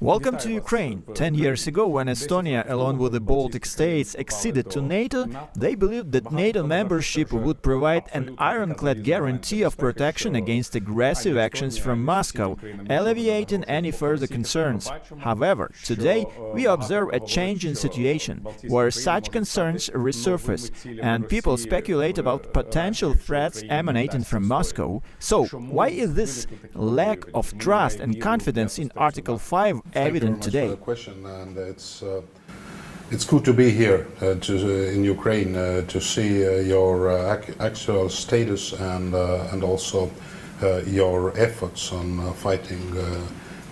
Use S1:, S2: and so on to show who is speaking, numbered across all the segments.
S1: Welcome to Ukraine. 10 years ago, when Estonia, along with the Baltic states, acceded to NATO, they believed that NATO membership would provide an ironclad guarantee of protection against aggressive actions from Moscow, alleviating any further concerns. However, today we observe a change in situation, where such concerns resurface, and people speculate about potential threats emanating from Moscow. So, why is this lack of trust and confidence in Article 5 evident today?
S2: For the question, and it's good to be here in Ukraine to see your actual status and also your efforts on fighting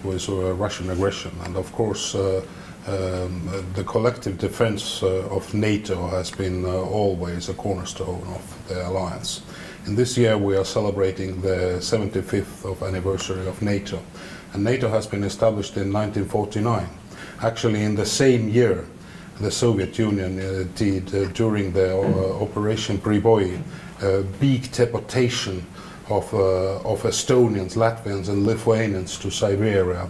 S2: with Russian aggression. And of course, the collective defense of NATO has been always a cornerstone of the alliance. In this year we are celebrating the 75th anniversary of NATO. And NATO has been established in 1949. Actually, in the same year, the Soviet Union did, during the Operation Priboi, big deportation of Estonians, Latvians and Lithuanians to Siberia.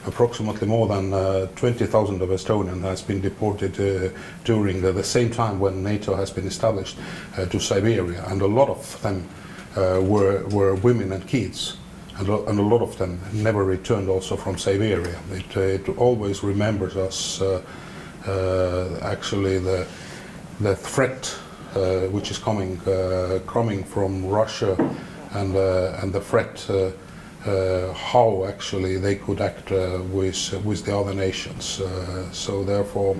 S2: Approximately more than 20,000 of Estonians has been deported during the same time when NATO has been established to Siberia, and a lot of them were women and kids. And a lot of them never returned also from Siberia. It always remembers us actually the threat which is coming from Russia, and the threat how actually they could act with the other nations. So therefore,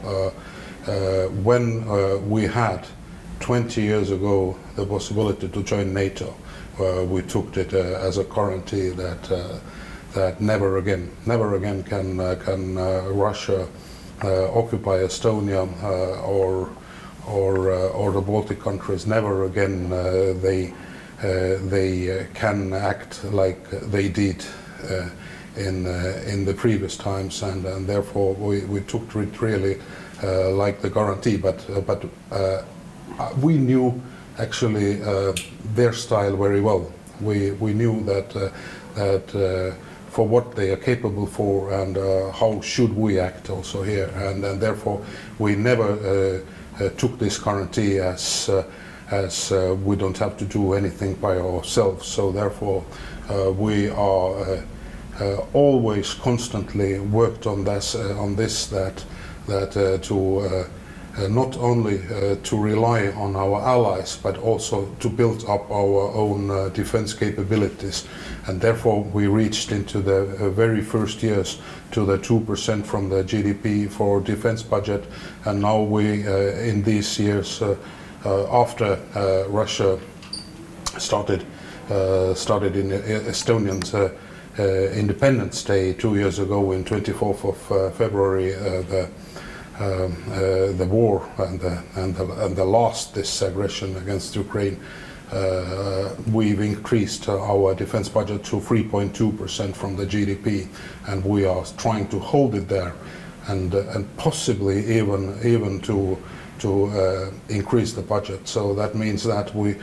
S2: when we had 20 years ago the possibility to join NATO, we took it as a guarantee that never again can Russia occupy Estonia or the Baltic countries. Never again they can act like they did in the previous times, and therefore we took it really like the guarantee. But we knew actually their style very well. We knew that for what they are capable for, and how should we act also here, and therefore we never took this guarantee as we don't have to do anything by ourselves. So therefore we are always constantly worked on this that to not only to rely on our allies, but also to build up our own defense capabilities. And therefore we reached into the very first years to the 2% from the GDP for defense budget, and now we in these years after Russia started in Estonians Independence Day 2 years ago, in 24th of February, the war and the last this aggression against Ukraine, we've increased our defense budget to 3.2% from the GDP, and we are trying to hold it there, and possibly even to increase the budget. So that means that we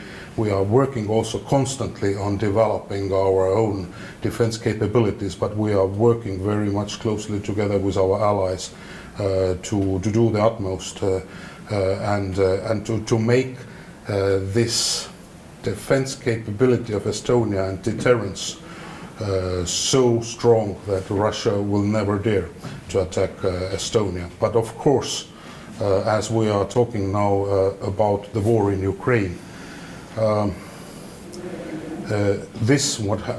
S2: are working also constantly on developing our own defense capabilities, but we are working very much closely together with our allies to do the utmost and to make this defense capability of Estonia and deterrence so strong that Russia will never dare to attack Estonia. But of course, as we are talking now about the war in Ukraine,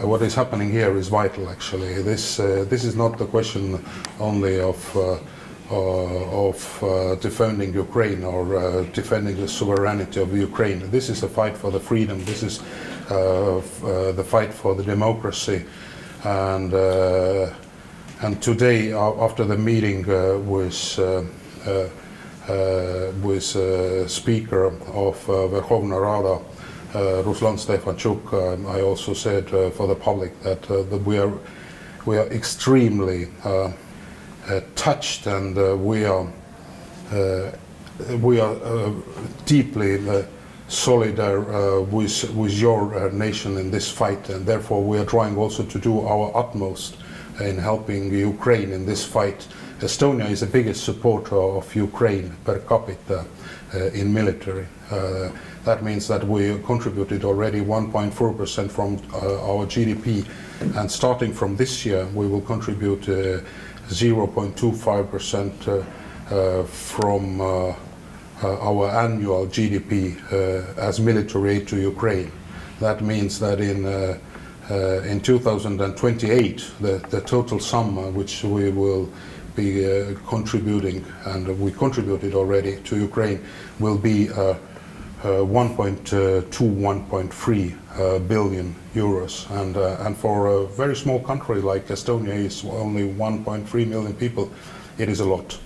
S2: what is happening here is vital. Actually, this is not the question only of defending Ukraine or defending the sovereignty of Ukraine. This is a fight for the freedom. This is the fight for the democracy. And today, after the meeting with Speaker of Verkhovna Rada, Ruslan Stefanchuk, I also said for the public that we are extremely touched, and we are deeply solidar with your nation in this fight, and therefore we are trying also to do our utmost in helping Ukraine in this fight. Estonia is the biggest supporter of Ukraine per capita in military. That means that we contributed already 1.4% from our GDP, and starting from this year we will contribute 0.25% from our annual GDP as military aid to Ukraine. That means that in 2028 the total sum which we will be contributing, and we contributed already to Ukraine, will be 1.2, 1.3 billion euros, and for a very small country like Estonia, is only 1.3 million people, it is a lot.